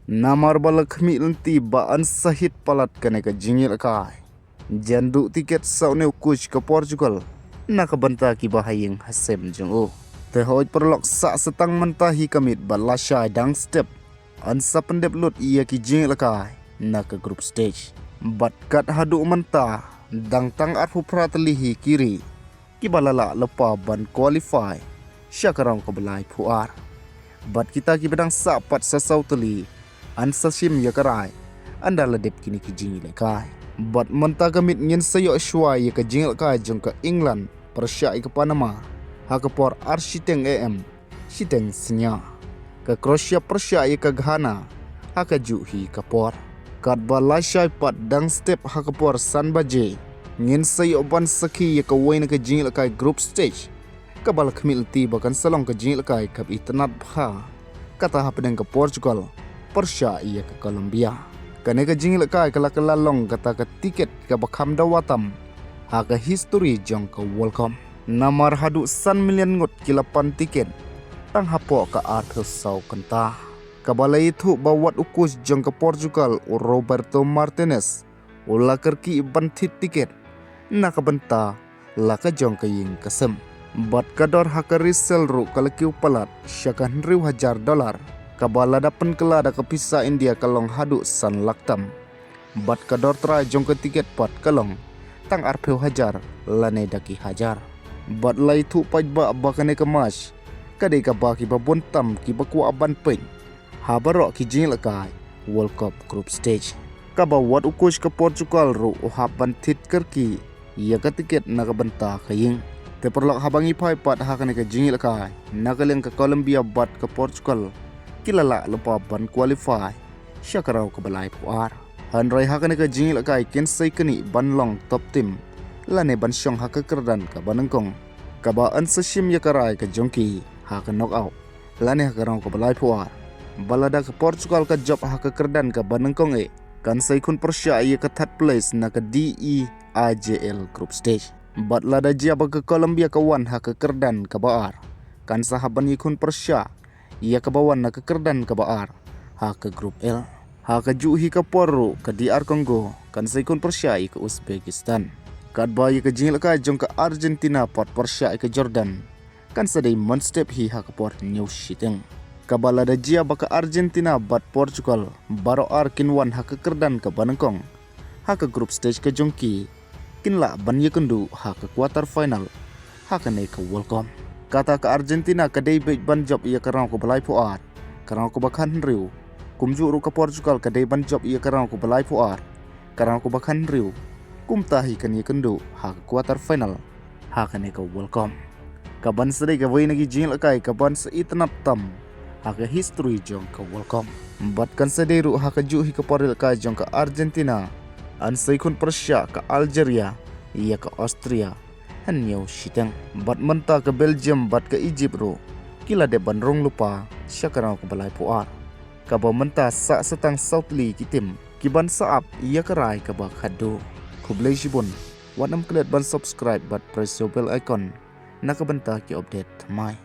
Namar balak milti baan sahit palat kene ka jingil kai. Jandu tiket saune kuch ke Portugal. Nak banta ki bahayeng hasem jeng o. Tehoj perlok sak setang mentahi kamit balasya dang step. Ansa pendep lut ia ki jingil kai. Nak group stage. Bat kat hadu mentah. Dang tang arfu pratelihi kiri. Ki balala lepa ban qualify. Syakarang kebelai puar. Bat kita ki bedang sapat sasau teli. Ansa sim ya karai. Anda ledep kini ki jingil kai. Bat mentah kamit nyen sayok syua ya ke jingil kai jeng ke England. Persya ke Panama. Hakapor Arshiteng AM. Shiteng Senya. Ke Croatia Persya ya ke Ghana. Hakajuhi kapor. Kat balasya pat dang step hakapor San Baje. Nyen sayok ban saki ya ke wain ke jingil kai group stage. Kabal kemil ti bahkan salong ke jingil kai kap itanat bha. Kata hapedeng ke Portugal. Persya ia ke Colombia. Kane ke jingil kai kala kelalong kata ke tiket ke bakam dawatam. Haka history jong ke welcome. Namar hadu san million ngut kilapan tiket. Tang hapo ke arthur sau kentah. Kabala itu bawat ukus jong ke Portugal u Roberto Martinez. Ula kerki bantit tiket. Nak benta laka jong ke ying kesem. Bat kador haka resell ru kalakiu palat syakan $1,000. Kabala dapen kelada ke pisa India kalong hadu san laktam. Bat kador try jong ke tiket pat kalong. Tang arpeu hajar lane daki hajar. Bat lai tu pajba bakane ke mas. Kadai ka baki babontam ki baku aban peng. Habarok ki jingil kai World Cup group stage. Kaba wat ukush ke Portugal ru uhaban tit kerki. Ia ke tiket nakabenta kaying. Teperlok habangi pai pat hakane ke jingil kai. Nakaleng ke Colombia bat ke Portugal. Kilala lepa ban qualify. Syakarau ke balai puar. Hanrai hakane ke jingil kai kensai keni ban long top team. Lane ban syong haka kerdan ke banengkong. Kaba ansashim ya karai ke jongki haka knockout. Lane hakarau ke balai puar. Balada ke Portugal ke job haka kerdan ke banengkong e. Kansai kun Persya ia ke third place na ke DEIJL group stage. Bat lada jia ke Colombia ke wan haka kerdan ke baar. Kansa haban ikun Persya. Ia ke bawah na ke kerdan ke baar. Haka group L. Haka juhi ke Poru ke DR Congo. Kansa ikun Persya ke Uzbekistan. Kat bayi ke jingil ka jong ke Argentina pot Persya ke Jordan. Kansa day monstep hi haka por New Shiteng. Kabala da jia baka Argentina bat Portugal. Baro arkin wan haka kerdan ke Banengkong. Haka group stage ke jongki. Kinla ban yekundu haka quarter final. Haka ne ke welcome. Kata ke Argentina ke day bej ban job ia karang ko balai puar. Karang ko bakan riu. Kumjuru ke Portugal ke day ban job ia karang ko balai puar. Karang ko bakan riu. Kumtahi kan yekundu haka quarter final. Haka ne ke welcome. Kaban sedai ke wai nagi jingil kai kaban seitanap tam. Haka history jong ke welcome. Batkan sederu haka juhi ke poril kai jong ke Argentina. Ansai kun Persya ke Algeria. Ia ke Austria. Hanyau Shiteng. Bat menta ke Belgium bat ke Egypt ro. Kila de ban rong lupa. Syakarau ke balai puar. Kaba menta sak setang Southly kitim. Kiban saap ia kerai ke bak hadu. Kublai shibun. Wanam kelet ban subscribe bat press your bell icon. Nakabenta ki update mai.